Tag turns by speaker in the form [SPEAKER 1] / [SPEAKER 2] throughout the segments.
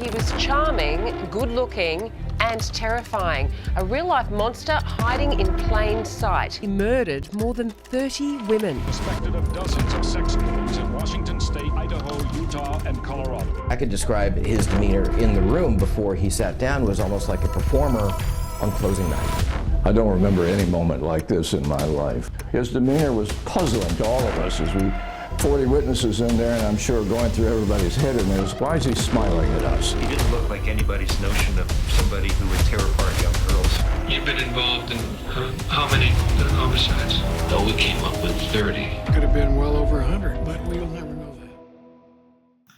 [SPEAKER 1] He was charming, good-looking and terrifying. A real-life monster hiding in plain sight. He murdered more than 30 women.
[SPEAKER 2] Suspected of dozens of sex killings in Washington State, Idaho, Utah, and Colorado.
[SPEAKER 3] I could describe his demeanor in the room before he sat down was almost like a performer on closing night.
[SPEAKER 4] I don't remember any moment like this in my life. His demeanor was puzzling to all of us as we 40 witnesses in there, and I'm sure going through everybody's head in there is, why is he smiling at us?
[SPEAKER 5] He didn't look like anybody's notion of somebody who would tear apart young girls.
[SPEAKER 6] You've been involved in how many homicides? No, we came up with 30.
[SPEAKER 7] Could have been well over 100, but we'll never know that.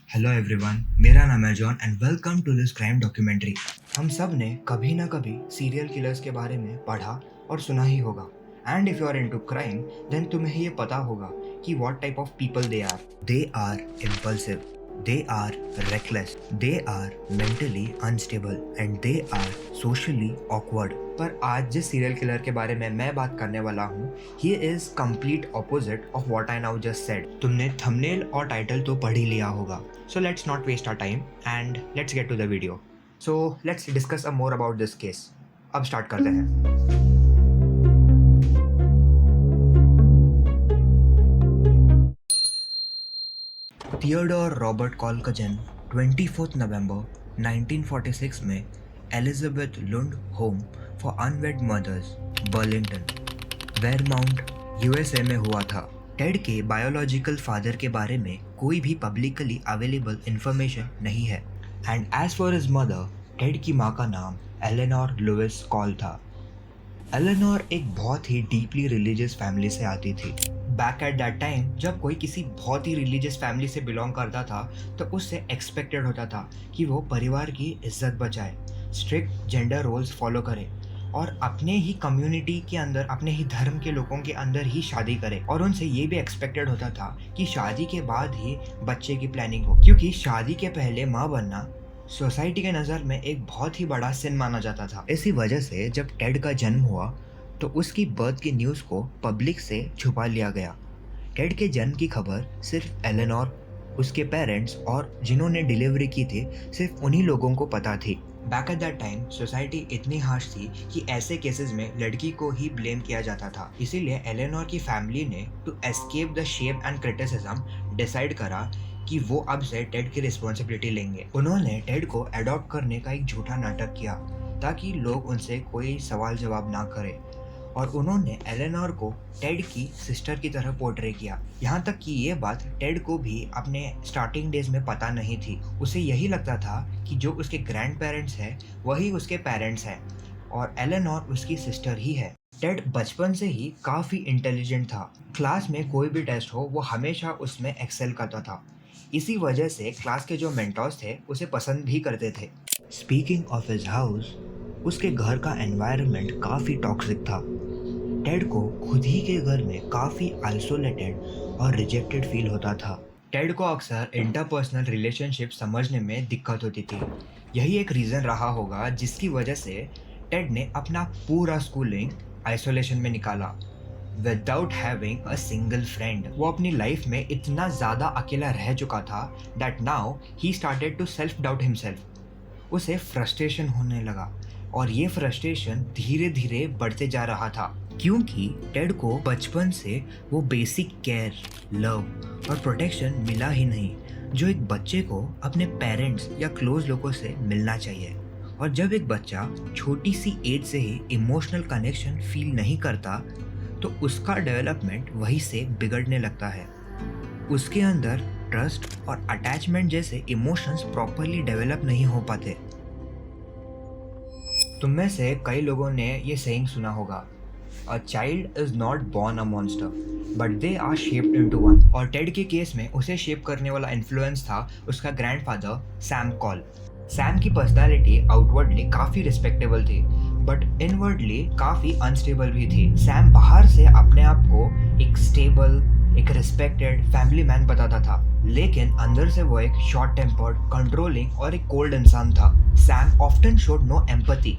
[SPEAKER 8] Hello everyone, मेरा नाम है John and welcome to this crime documentary. हम सब ने कभी ना कभी serial killers के बारे में पढ़ा और सुना ही होगा। And if you are into crime then तुम्हें ये पता होगा कि what type of people they are. They are impulsive, they are reckless, they are mentally unstable and they are socially awkward. पर आज जिस सीरियल किलर के बारे में मैं बात करने वाला हूँ, he is complete opposite of what I now just said. तुमने थंबनेल और टाइटल तो पढ़ ही लिया होगा, so let's not waste our time and let's get to the video. So let's discuss a more about this case. अब start करते हैं। थियोडोर रॉबर्ट कॉल का जन्म 24 नवंबर 1946 में Elizabeth Lund home for unwed mothers, Burlington, Vermont, USA में हुआ था। टेड के बायोलॉजिकल फादर के बारे में कोई भी पब्लिकली अवेलेबल इंफॉर्मेशन नहीं है। And as for his mother, Ted की माँ का नाम एलेनोर लुइस कॉल था। एलेनोर एक बहुत ही डीपली रिलीजियस फैमिली से आती थी। बैक एट दैट टाइम जब कोई किसी बहुत ही रिलीजियस फैमिली से बिलोंग करता था तो उससे एक्सपेक्टेड होता था कि वो परिवार की इज्जत बचाए, स्ट्रिक्ट जेंडर रोल्स फॉलो करे और अपने ही कम्युनिटी के अंदर, अपने ही धर्म के लोगों के अंदर ही शादी करे। और उनसे ये भी एक्सपेक्टेड होता था कि शादी के बाद ही बच्चे की प्लानिंग हो, क्योंकि शादी के पहले माँ बनना सोसाइटी के नज़र में एक बहुत ही बड़ा सिन माना जाता था। इसी वजह से जब टेड का जन्म हुआ तो उसकी बर्थ की न्यूज़ को पब्लिक से छुपा लिया गया। टेड के जन्म की खबर सिर्फ एलेनोर, उसके पेरेंट्स और जिन्होंने डिलीवरी की थी, सिर्फ उन्हीं लोगों को पता थी। Back at that time society इतनी हार्श थी कि ऐसे केसेस में लड़की को ही ब्लेम किया जाता था। इसीलिए एलेनोर की फैमिली ने to escape the shame and criticism decide करा कि वो अब से टेड की रिस्पॉन्सिबिलिटी लेंगे। उन्होंने टेड को अडॉप्ट करने का एक झूठा नाटक किया ताकि लोग उनसे कोई सवाल जवाब ना करें, और उन्होंने एलेनोर को टेड की सिस्टर की तरह पोर्ट्रे किया। यहाँ तक कि ये बात टेड को भी अपने स्टार्टिंग डेज में पता नहीं थी। उसे यही लगता था कि जो उसके ग्रैंड पेरेंट्स हैं वही उसके पेरेंट्स हैं और एलेनोर उसकी सिस्टर ही है। टेड बचपन से ही काफ़ी इंटेलिजेंट था। क्लास में कोई भी टेस्ट हो वो हमेशा उसमें एक्सेल करता था। इसी वजह से क्लास के जो मेंटर्स थे उसे पसंद भी करते थे। स्पीकिंग ऑफ हिज हाउस, उसके घर का एनवायरनमेंट काफ़ी टॉक्सिक था। टेड को खुद ही के घर में काफ़ी आइसोलेटेड और रिजेक्टेड फील होता था। टेड को अक्सर इंटरपर्सनल रिलेशनशिप समझने में दिक्कत होती थी। यही एक रीज़न रहा होगा जिसकी वजह से टेड ने अपना पूरा स्कूलिंग आइसोलेशन में निकाला without having a single friend. वो अपनी लाइफ में इतना ज़्यादा अकेला रह चुका था that now he started to self doubt himself. उसे फ्रस्ट्रेशन होने लगा और ये फ्रस्ट्रेशन धीरे धीरे बढ़ते जा रहा था, क्योंकि टेड को बचपन से वो बेसिक केयर, लव और प्रोटेक्शन मिला ही नहीं जो एक बच्चे को अपने पेरेंट्स या क्लोज लोगों से मिलना चाहिए। और जब एक बच्चा छोटी सी एज से ही इमोशनल कनेक्शन फील नहीं करता तो उसका डेवलपमेंट वहीं से बिगड़ने लगता है। उसके अंदर ट्रस्ट और अटैचमेंट जैसे इमोशंस प्रॉपरली डेवलप नहीं हो पाते। तुम में से कई लोगों ने ये सेइंग सुना होगा, a child is not born a monster but they are shaped into one. और टेड के केस में उसे शेप करने वाला इन्फ्लुएंस था उसका ग्रैंडफादर सैम कॉल। सैम की पर्सनालिटी आउटवर्डली काफ़ी रिस्पेक्टेबल थी बट इनवर्डली काफ़ी अनस्टेबल भी थी। सैम बाहर से अपने आप को एक स्टेबल, एक रिस्पेक्टेड फैमिली मैन बताता था, लेकिन अंदर से वो एक शॉर्ट टेम्पर्ड, कंट्रोलिंग और एक कोल्ड इंसान था। Sam often showed no empathy.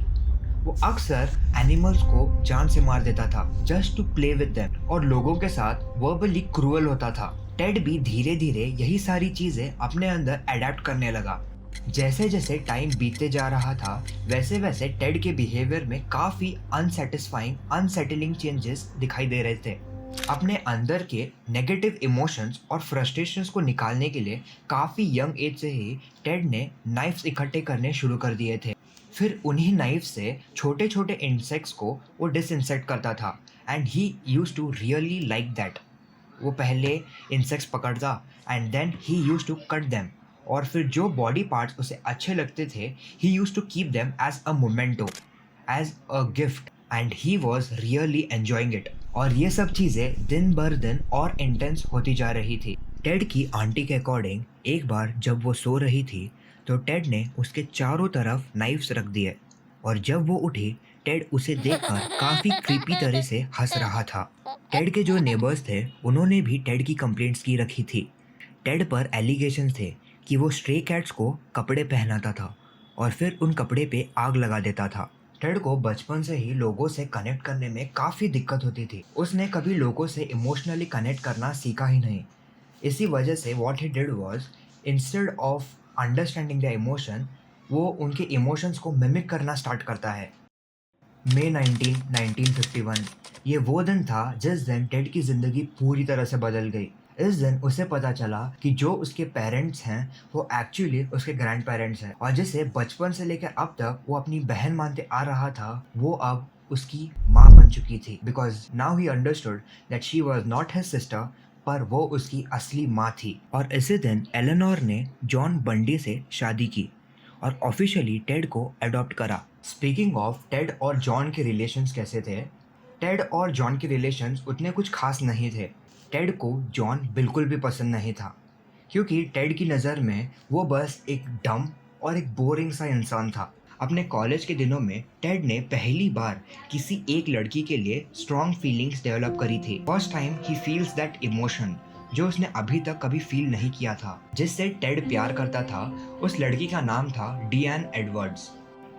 [SPEAKER 8] वो अक्सर एनिमल्स को जान से मार देता था just to play with them और लोगों के साथ वर्बली क्रूअल होता था। टेड भी धीरे धीरे यही सारी चीज़ें अपने अंदर अडेप्ट करने लगा। जैसे जैसे टाइम बीतते जा रहा था वैसे वैसे टेड के बिहेवियर में काफ़ी अनसेटिस्फाइंग अनसेटलिंग चेंजेस दिखाई दे रहे थे। अपने अंदर के नेगेटिव इमोशंस और फ्रस्ट्रेशंस को निकालने के लिए काफ़ी यंग एज से ही टेड ने नाइफ्स इकट्ठे करने शुरू कर दिए थे। फिर उन्हीं नाइफ से छोटे छोटे इंसेक्ट्स को वो डिसइंसेक्ट करता था and he used to really like that. वो पहले इंसेक्ट्स पकड़ता and then he used to cut them, और फिर जो बॉडी पार्ट्स उसे अच्छे लगते थे he used to keep them as a memento, as a gift, and he was really enjoying it. और ये सब चीज़ें दिन भर दिन और इंटेंस होती जा रही थी। टेड की आंटी के अकॉर्डिंग एक बार जब वो सो रही थी तो टेड ने उसके चारों तरफ नाइफ्स रख दिए, और जब वो उठी टेड उसे देखकर काफ़ी क्रीपी तरह से हंस रहा था। टेड के जो नेबर्स थे उन्होंने भी टेड की कंप्लेंट्स की रखी थी। टेड पर एलिगेशंस थे कि वो स्ट्रे कैट्स को कपड़े पहनाता था और फिर उन कपड़े पे आग लगा देता था। टेड को बचपन से ही लोगों से कनेक्ट करने में काफ़ी दिक्कत होती थी। उसने कभी लोगों से इमोशनली कनेक्ट करना सीखा ही नहीं। इसी वजह से what he did was, instead of understanding the emotion, वो उनके इमोशंस को मिमिक करना स्टार्ट करता है। मई 1951 ये वो दिन था जिस दिन टेड की ज़िंदगी पूरी तरह से बदल गई। इस दिन उसे पता चला कि जो उसके पेरेंट्स हैं वो एक्चुअली उसके ग्रैंड पेरेंट्स हैं, और जिसे बचपन से लेकर अब तक वो अपनी बहन मानते आ रहा था वो अब उसकी माँ बन चुकी थी। Because now he understood that she was not his sister, पर वो उसकी असली माँ थी। और इसी दिन एलेनोर ने जॉन बंडी से शादी की और ऑफिशियली टेड को अडॉप्ट करा। स्पीकिंग ऑफ टेड और जॉन के रिलेशंस कैसे थे, टेड और जॉन के रिलेशंस उतने कुछ खास नहीं थे। टेड को जॉन बिल्कुल भी पसंद नहीं था, क्योंकि टेड की नज़र में वो बस एक डम और एक बोरिंग सा इंसान था। अपने कॉलेज के दिनों में टेड ने पहली बार किसी एक लड़की के लिए स्ट्रॉन्ग फीलिंग्स डेवलप करी थी। First time he feels that emotion जो उसने अभी तक कभी फील नहीं किया था। जिससे टेड प्यार करता था उस लड़की का नाम था डियान एडवर्ड्स।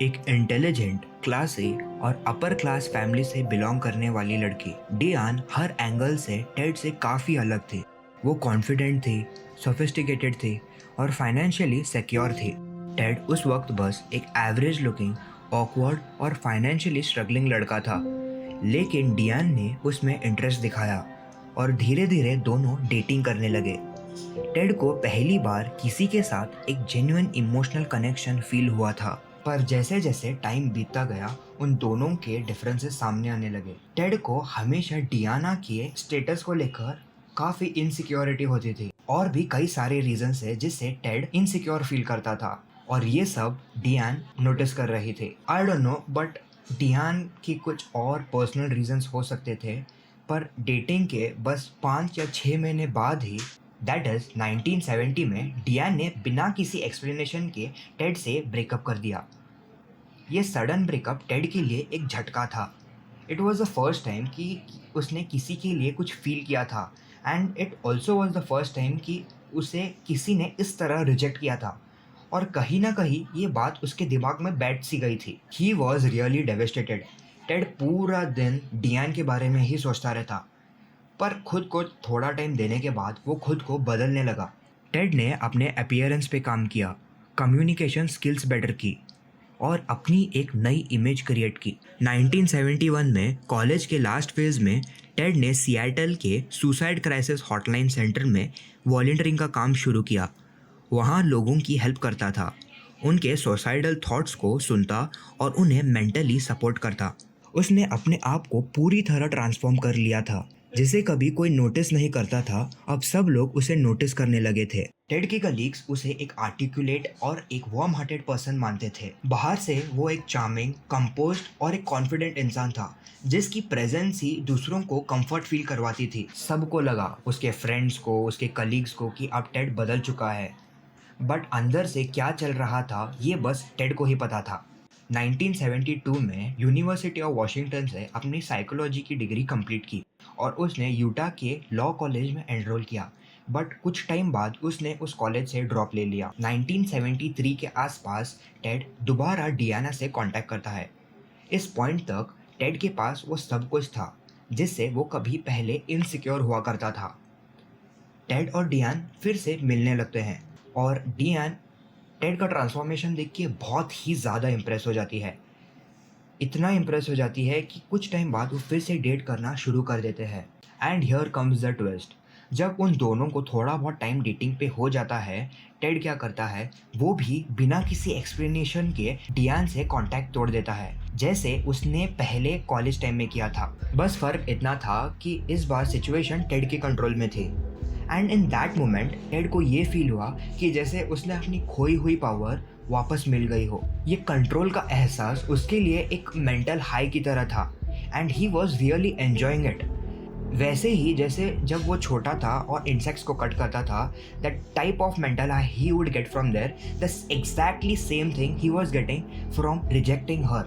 [SPEAKER 8] एक इंटेलिजेंट, क्लासी और अपर क्लास फैमिली से बिलोंग करने वाली लड़की। डियान हर एंगल से टेड से काफ़ी अलग थी। वो कॉन्फिडेंट थी, सोफिस्टिकेटेड थी और फाइनेंशियली सिक्योर थी। टेड उस वक्त बस एक एवरेज लुकिंग, ऑकवर्ड और फाइनेंशियली स्ट्रगलिंग लड़का था, लेकिन डियान ने उसमें इंटरेस्ट दिखाया और धीरे धीरे दोनों डेटिंग करने लगे। टेड को पहली बार किसी के साथ एक जेन्युइन इमोशनल कनेक्शन फील हुआ था, पर जैसे जैसे टाइम बीतता गया उन दोनों के डिफरेंसेस सामने आने लगे। टेड को हमेशा डियाना के स्टेटस को लेकर काफ़ी इनसिक्योरिटी होती थी, और भी कई सारे रीजंस है जिससे टेड इनसिक्योर फील करता था, और ये सब डियान नोटिस कर रही थी। आई डोंट नो, बट डियान की कुछ और पर्सनल रीजंस हो सकते थे, पर डेटिंग के बस 5 या 6 महीने बाद ही, दैट इज 1970 में, डियान ने बिना किसी एक्सप्लेनेशन के टेड से ब्रेकअप कर दिया। ये सडन ब्रेकअप टेड के लिए एक झटका था। It was the first time कि उसने किसी के लिए कुछ फील किया था, and it also was the first time कि उसे किसी ने इस तरह रिजेक्ट किया था, और कहीं ना कहीं ये बात उसके दिमाग में बैठ सी गई थी। ही वॉज रियली डेवेस्टेटेड। टेड पूरा दिन डियान के बारे में ही सोचता रहता, पर खुद को थोड़ा टाइम देने के बाद वो खुद को बदलने लगा। टेड ने अपने अपीयरेंस पे काम किया, कम्युनिकेशन स्किल्स बेटर की और अपनी एक नई इमेज क्रिएट की। 1971 में कॉलेज के लास्ट फेज में टेड ने सिएटल के सुसाइड क्राइसिस हॉटलाइन सेंटर में वॉलंटियरिंग का काम शुरू किया। वहाँ लोगों की हेल्प करता था, उनके सुसाइडल थॉट्स को सुनता और उन्हें मेंटली सपोर्ट करता। उसने अपने आप को पूरी तरह ट्रांसफॉर्म कर लिया था। जिसे कभी कोई नोटिस नहीं करता था, अब सब लोग उसे नोटिस करने लगे थे। टेड के कलीग्स उसे एक आर्टिकुलेट और एक वार्म हार्टेड पर्सन मानते थे। बाहर से वो एक चार्मिंग, कंपोज्ड और एक कॉन्फिडेंट इंसान था, जिसकी प्रेजेंस ही दूसरों को कंफर्ट फील करवाती थी। सबको लगा, उसके फ्रेंड्स को, उसके कलीग्स को, कि अब टेड बदल चुका है, बट अंदर से क्या चल रहा था ये बस टेड को ही पता था। 1972 में यूनिवर्सिटी ऑफ वॉशिंगटन से अपनी साइकोलॉजी की डिग्री कंप्लीट की और उसने यूटा के लॉ कॉलेज में एनरोल किया, बट कुछ टाइम बाद उसने उस कॉलेज से ड्रॉप ले लिया। 1973 के आसपास टेड दोबारा डियाना से कांटेक्ट करता है। इस पॉइंट तक टेड के पास वो सब कुछ था जिससे वो कभी पहले इनसिक्योर हुआ करता था। टेड और डियान फिर से मिलने लगते हैं और डियान टेड का ट्रांसफॉर्मेशन देख के बहुत ही ज़्यादा इम्प्रेस हो जाती है। इतना इम्प्रेस हो जाती है कि कुछ टाइम बाद वो फिर से डेट करना शुरू कर देते हैं। And here comes the twist. जब उन दोनों को थोड़ा बहुत टाइम डेटिंग पे हो जाता है, टेड क्या करता है, वो भी बिना किसी एक्सप्लेनेशन के डियान से कांटेक्ट तोड़ देता है, जैसे उसने पहले कॉलेज टाइम में किया था। बस फ़र्क इतना था कि इस बार सिचुएशन टेड के कंट्रोल में थी। And in that moment Ted को ये फील हुआ कि जैसे उसने अपनी खोई हुई पावर वापस मिल गई हो। ये कंट्रोल का एहसास उसके लिए एक मेंटल हाई की तरह था and he was really enjoying it. वैसे ही जैसे जब वो छोटा था और इंसेक्ट्स को कट करता था, that type of mental high he would get from there, the exactly same thing he was getting from rejecting her.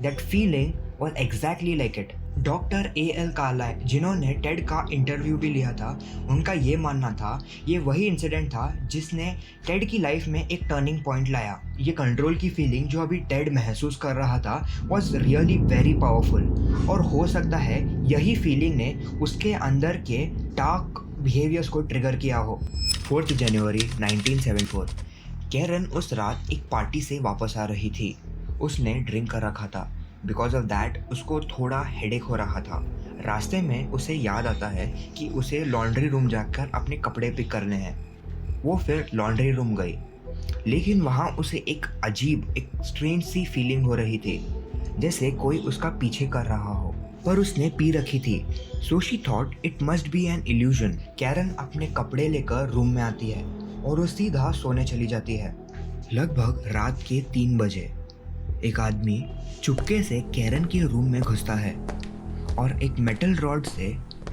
[SPEAKER 8] That feeling was exactly like it. Doctor A.L. Carlisle, जिन्होंने Ted का interview भी लिया था, उनका ये मानना था ये वही इंसिडेंट था जिसने टेड की लाइफ में एक टर्निंग पॉइंट लाया। ये कंट्रोल की फीलिंग जो अभी टेड महसूस कर रहा था वॉज रियली वेरी पावरफुल, और हो सकता है यही फीलिंग ने उसके अंदर के डार्क बिहेवियर्स को ट्रिगर किया हो। 4 जनवरी 1974 कैरन उस रात एक पार्टी से वापस आ रही थी। उसने ड्रिंक कर रखा था। बिकॉज ऑफ दैट उसको थोड़ा हेडेक हो रहा था। रास्ते में उसे याद आता है कि उसे लॉन्ड्री रूम जाकर अपने कपड़े पिक करने हैं। वो फिर लॉन्ड्री रूम गई, लेकिन वहाँ उसे एक अजीब, एक स्ट्रेंज सी फीलिंग हो रही थी, जैसे कोई उसका पीछे कर रहा हो। पर उसने पी रखी थी, so she thought it must be an illusion. Karen अपने कपड़े लेकर रूम में आती है और वो सीधा सोने चली जाती है। लगभग रात के 3 बजे एक आदमी चुपके से कैरन के रूम में घुसता है और एक मेटल रॉड से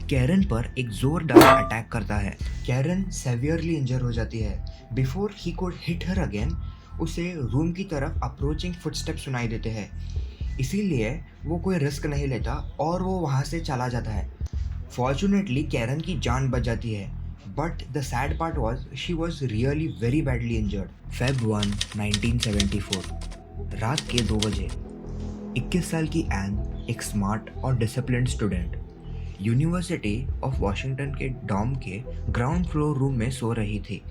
[SPEAKER 8] कैरन पर एक जोरदार अटैक करता है। कैरन सेवियरली इंजर हो जाती है। Before he could hit her again, उसे रूम की तरफ अप्रोचिंग फुटस्टेप सुनाई देते हैं। इसीलिए वो कोई रिस्क नहीं लेता और वो वहाँ से चला जाता है। फॉर्चुनेटली कैरन की जान बच जाती है, but the sad part was she was really very badly injured. Feb 1, 1974 रात के 2 बजे 21 साल की एन, एक स्मार्ट और disciplined student, university of Washington के डॉम के ग्राउंड फ्लोर रूम में सो रही थी।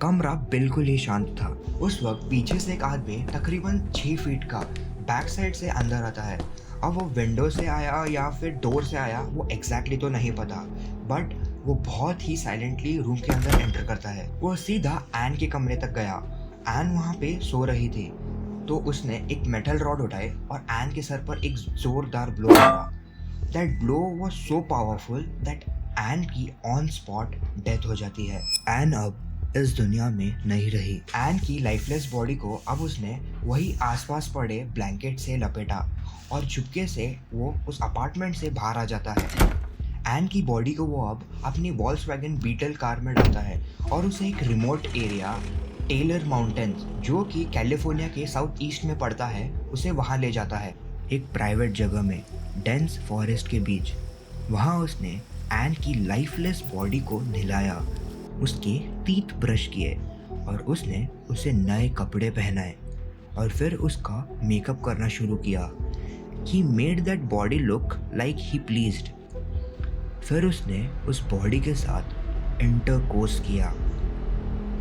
[SPEAKER 8] कमरा बिल्कुल ही शांत था। उस वक्त पीछे से एक आदमी तकरीबन 6 फीट का बैक साइड से अंदर आता है। अब वो विंडो से आया या फिर डोर से आया वो एग्जैक्टली तो नहीं पता, बट वो बहुत ही साइलेंटली रूम के अंदर एंटर करता है। वो सीधा एन के कमरे तक गया। एन वहाँ पे सो रही थी, तो उसने एक मेटल रॉड उठाए और एन के सर पर एक जोरदार ब्लो मारा। That blow was so powerful that Ann की ऑन स्पॉट डेथ हो जाती है। एन अब इस दुनिया में नहीं रही। एन की लाइफलेस बॉडी को अब उसने वही आसपास पड़े ब्लैंकेट से लपेटा और चुपके से वो उस अपार्टमेंट से बाहर आ जाता है। एन की बॉडी को वो अब अपनी वॉल्क्सवैगन बीटल कार में डालता है और उसे एक रिमोट एरिया टेलर माउंटेन्स, जो कि कैलिफोर्निया के साउथ ईस्ट में पड़ता है, उसे वहाँ ले जाता है, एक प्राइवेट जगह में डेंस फॉरेस्ट के बीच। वहाँ उसने एन की लाइफलेस बॉडी को नहलाया, उसके टीथ ब्रश किए और उसने उसे नए कपड़े पहनाए और फिर उसका मेकअप करना शुरू किया। He made that body look like he pleased. फिर उसने उस बॉडी के साथ इंटरकोर्स किया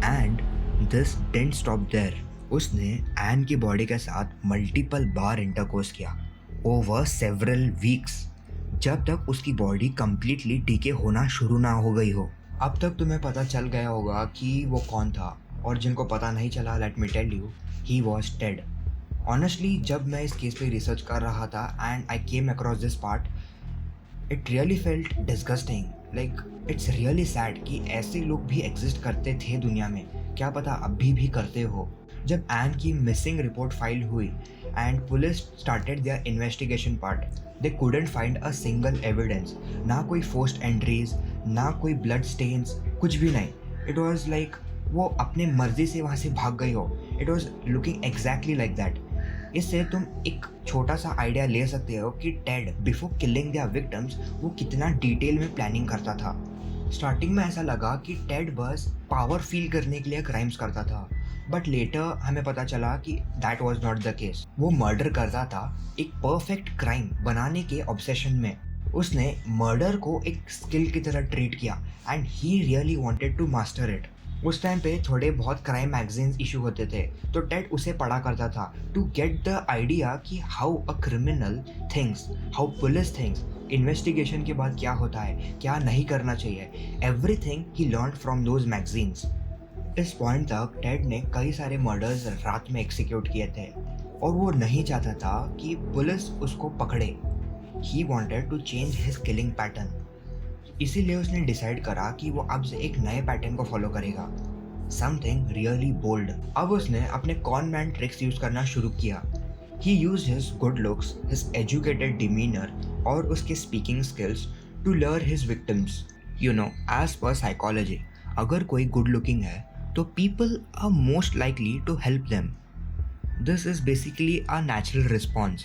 [SPEAKER 8] and this didn't stop there. उसने एन की बॉडी के साथ मल्टीपल बार इंटरकोर्स किया ओवर सेवरल वीक्स, जब तक उसकी बॉडी कंप्लीटली डीके होना शुरू ना हो गई हो। अब तक तुम्हें पता चल गया होगा कि वो कौन था, और जिनको पता नहीं चला, let me tell you, he was Ted. Honestly जब मैं इस केस पे रिसर्च कर रहा था and I came across this part, it really felt disgusting. Like it's really sad कि ऐसे लोग भी एग्जिस्ट करते थे दुनिया में, क्या पता अभी भी करते हो। जब एन की मिसिंग रिपोर्ट फाइल हुई and police started their investigation part, they couldn't find a single evidence. ना कोई फोर्स्ड एंट्रीज, ना कोई ब्लड स्टेन्स, कुछ भी नहीं। इट वॉज लाइक वो अपने मर्जी से वहाँ से भाग गई हो। It was looking exactly like that. इससे तुम एक छोटा सा आइडिया ले सकते हो कि Ted before killing there victims वो कितना डिटेल में प्लानिंग करता था। स्टार्टिंग में ऐसा लगा कि टेड बस पावर फील करने के लिए क्राइम्स करता था, बट लेटर हमें पता चला कि that was not the case. वो मर्डर करता था एक परफेक्ट क्राइम बनाने के ऑब्सेशन में। उसने मर्डर को एक स्किल की तरह ट्रीट किया and he really wanted to master it. उस टाइम पे थोड़े बहुत क्राइम मैगजीन्स इशू होते थे, तो टेड उसे पढ़ा करता था टू गेट द आइडिया कि how a criminal things, how police things, investigation के बाद क्या होता है, क्या नहीं करना चाहिए, everything he learned from those magazines. इस पॉइंट तक टेड ने कई सारे मर्डर्स रात में एग्जीक्यूट किए थे और वो नहीं चाहता था कि पुलिस उसको पकड़े। He wanted to change his killing pattern, इसीलिए उसने डिसाइड करा कि वो अब से एक नए पैटर्न को फॉलो करेगा, समथिंग रियली बोल्ड। अब उसने अपने कॉन मैन ट्रिक्स यूज करना शुरू किया। He used his good looks, his educated demeanor और उसके speaking skills to lure his victims. You know, as per psychology, अगर कोई गुड लुकिंग है तो people are most likely to help them. This is basically a natural response.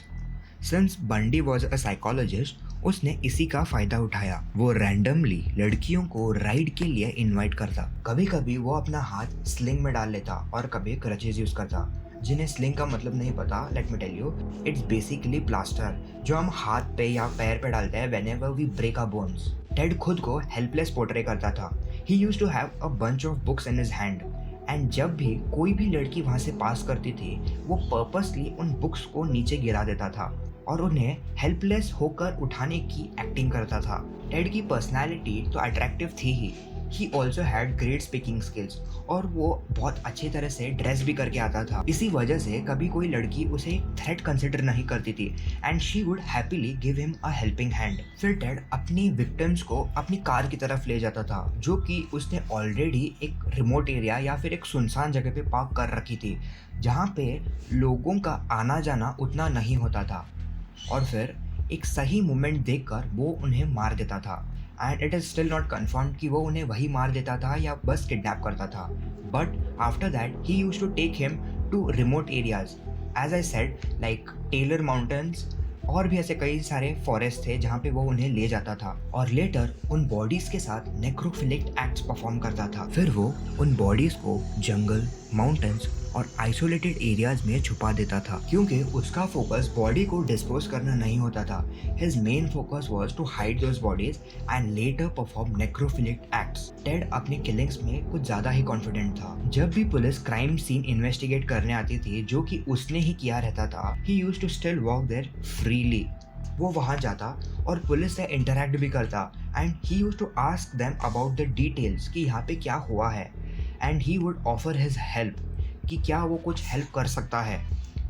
[SPEAKER 8] Since Bundy was a psychologist, उसने इसी का फायदा उठाया। वो रैंडमली लड़कियों को राइड के लिए इनवाइट करता। कभी कभी वो अपना हाथ स्लिंग में डाल लेता और कभी क्रचेज यूज करता। जिन्हें स्लिंग का मतलब नहीं पता, let me tell you, it's basically plaster जो हम हाथ पे या पैर पे डालते हैं whenever we break our bones. Ted खुद को हेल्पलेस पोर्ट्रे करता था। He used to have a bunch of books in his hand and जब भी कोई भी लड़की वहाँ से पास करती थी, वो पर्पसली उन बुक्स को नीचे गिरा देता था और उन्हें हेल्पलेस होकर उठाने की एक्टिंग करता था। टेड की पर्सनैलिटी तो अट्रैक्टिव थी ही। He also had great speaking skills और वो बहुत अच्छी तरह से ड्रेस भी करके आता था। इसी वजह से कभी कोई लड़की उसे थ्रेट कंसिडर नहीं करती थी and she would happily give him a helping hand. फिर टेड अपनी विक्टिम्स को अपनी कार की तरफ ले जाता था, जो कि उसने ऑलरेडी एक रिमोट एरिया या फिर एक सुनसान जगह पे पार्क कर रखी थी, जहाँ पे लोगों का आना जाना उतना नहीं होता था। और फिर एक सही मोमेंट देखकर वो उन्हें मार देता था। And it is still not confirmed कि वो उन्हें वही मार देता था या बस किडनैप करता था। But after that he used to take him to remote areas, as I said, like Taylor Mountains, और भी ऐसे कई सारे फॉरेस्ट थे जहाँ पे वो उन्हें ले जाता था और लेटर उन बॉडीज के साथ नेक्रोफिलिक एक्ट्स परफॉर्म करता था। फिर वो उन बॉडीज को जंगल, माउंटेन्स और आइसोलेटेड एरियाज में छुपा देता था, क्योंकि उसका फोकस बॉडी को डिस्पोज करना नहीं होता था। His main focus was to hide those bodies and later perform necrophilic acts. Ted अपने किलिंग्स में कुछ ज्यादा ही कॉन्फिडेंट था। जब भी पुलिस क्राइम सीन इन्वेस्टिगेट करने आती थी, जो कि उसने ही किया रहता था, he used to still walk there freely. वो वहाँ जाता और पुलिस से इंटरैक्ट भी करता and he used to ask them about the details कि यहाँ पे क्या हुआ है and he would offer his help कि क्या वो कुछ हेल्प कर सकता है।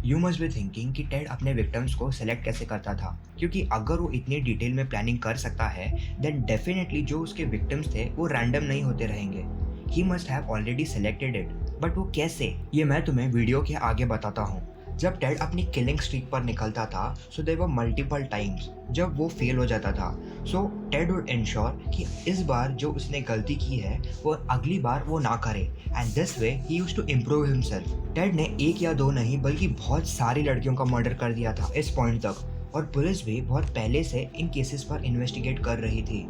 [SPEAKER 8] यू मस्ट बी थिंकिंग कि टेड अपने विक्टिम्स को सेलेक्ट कैसे करता था, क्योंकि अगर वो इतनी डिटेल में प्लानिंग कर सकता है देन डेफिनेटली जो उसके विक्टिम्स थे वो रैंडम नहीं होते रहेंगे। He must have already selected it, but वो कैसे, ये मैं तुम्हें वीडियो के आगे बताता हूँ। जब टेड अपनी किलिंग स्ट्रीक पर निकलता था, so there were multiple times जब वो फेल हो जाता था। सो टेड वुड इंश्योर कि इस बार जो उसने गलती की है वो अगली बार वो ना करे and this way he used to improve himself. Ted ने एक या दो नहीं बल्कि बहुत सारी लड़कियों का मर्डर कर दिया था इस पॉइंट तक, और पुलिस भी बहुत पहले से इन केसेस पर इन्वेस्टिगेट कर रही थी,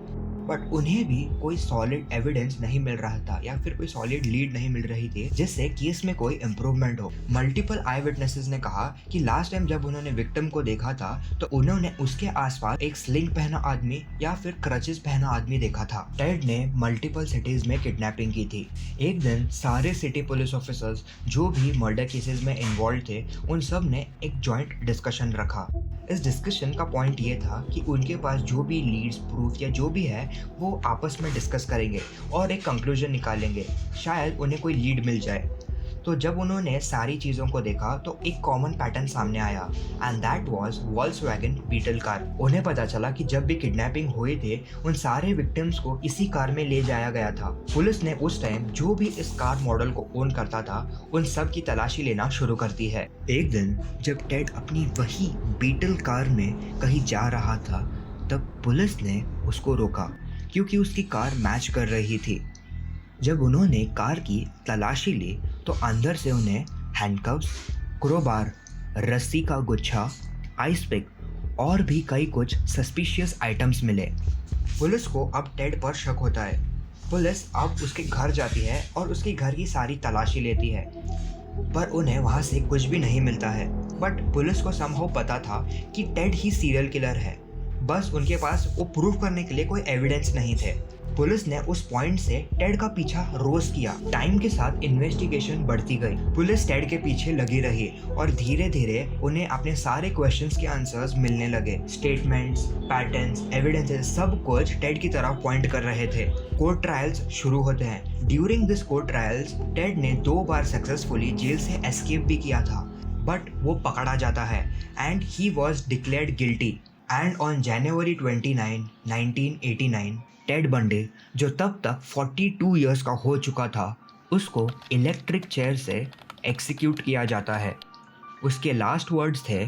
[SPEAKER 8] बट उन्हें भी कोई सॉलिड एविडेंस नहीं मिल रहा था या फिर कोई सॉलिड लीड नहीं मिल रही थी जिससे केस में कोई इम्प्रूवमेंट हो। मल्टीपल आई विटनेसेस ने कहा कि लास्ट टाइम जब उन्होंने विक्टिम को देखा था तो उन्होंने उसके आसपास एक स्लिंग पहना आदमी या फिर क्रचेस पहना आदमी देखा था। टेड ने मल्टीपल सिटीज में किडनैपिंग की थी। एक दिन सारे सिटी पुलिस ऑफिसर्स जो भी मर्डर केसेस में इन्वॉल्व थे उन सब ने एक जॉइंट डिस्कशन रखा। इस डिस्कशन का पॉइंट ये था कि उनके पास जो भी लीड्स, प्रूफ या जो भी है वो आपस में डिस्कस करेंगे और एक कंक्लूजन निकालेंगे, शायद उन्हें कोई लीड मिल जाए। तो जब उन्होंने सारी चीज़ों को देखा तो एक कॉमन पैटर्न सामने आया and that was Volkswagen Beetle car. उन्हें पता चला कि जब भी किडनैपिंग हुए थे उन सारे विक्टिम्स को इसी कार में ले जाया गया था। पुलिस ने उस टाइम जो भी इस कार मॉडल को ओन करता था उन सब की तलाशी लेना शुरू करती है। एक दिन जब टेड अपनी वही बीटल कार में कहीं जा रहा था तब पुलिस ने उसको रोका क्योंकि उसकी कार मैच कर रही थी। जब उन्होंने कार की तलाशी ली तो अंदर से उन्हें हैंडकफ्स, क्रोबार, रस्सी का गुच्छा, आइस पिक और भी कई कुछ सस्पिशियस आइटम्स मिले। पुलिस को अब टेड पर शक होता है। पुलिस अब उसके घर जाती है और उसके घर की सारी तलाशी लेती है, पर उन्हें वहाँ से कुछ भी नहीं मिलता है। बट पुलिस को समहाउ पता था कि टेड ही सीरियल किलर है, बस उनके पास वो प्रूव करने के लिए कोई एविडेंस नहीं थे। पुलिस ने उस पॉइंट से टेड का पीछा रोज किया। टाइम के साथ इन्वेस्टिगेशन बढ़ती गई। पुलिस टेड के पीछे लगी रही और धीरे धीरे उन्हें अपने सारे क्वेश्चंस के आंसर्स मिलने लगे। स्टेटमेंट्स, पैटर्न्स, एविडेंसेस सब कुछ टेड की तरफ पॉइंट कर रहे थे। कोर्ट ट्रायल्स शुरू होते हैं। During this court trials Ted ने 2 बार सक्सेसफुली जेल से एस्केप भी किया था, बट वो पकड़ा जाता है and he was declared guilty. And on January 29, 1989 Ted Bundy, जो तब तक 42 इयर्स का हो चुका था, उसको इलेक्ट्रिक चेयर से एक्सिक्यूट किया जाता है। उसके लास्ट वर्ड्स थे,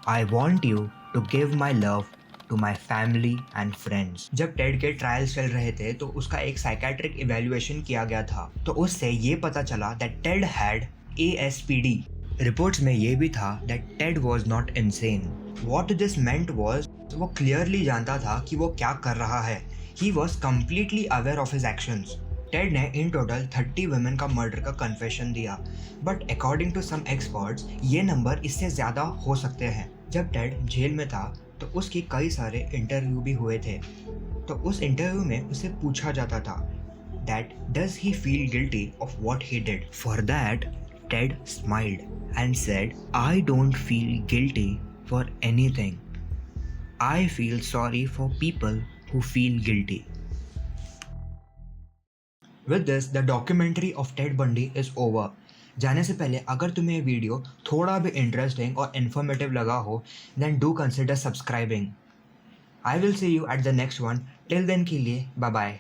[SPEAKER 8] I want you to give my love to my family and friends. जब टेड के ट्रायल्स चल रहे थे तो उसका एक साइकेट्रिक इवैल्यूएशन किया गया था, तो उससे ये पता चला that Ted had ASPD। Reports में ये भी था that Ted was not insane. What this meant was, वो क्लियरली जानता था कि वो क्या कर रहा है। He was completely aware of his actions. Ted ने इन टोटल 30 women का मर्डर का कन्फेशन दिया, but according to some experts ये नंबर इससे ज़्यादा हो सकते हैं। जब टेड जेल में था तो उसके कई सारे इंटरव्यू भी हुए थे, तो उस इंटरव्यू में उसे पूछा जाता था that does he feel guilty of what he did? For that, Ted smiled and said, I don't feel guilty for anything. I feel sorry for people who feel guilty. With this, the documentary of Ted Bundy is over. जाने से पहले अगर तुम्हें ये video थोड़ा भी interesting और informative लगा हो, then do consider subscribing. I will see you at the next one. Till then के लिए bye bye.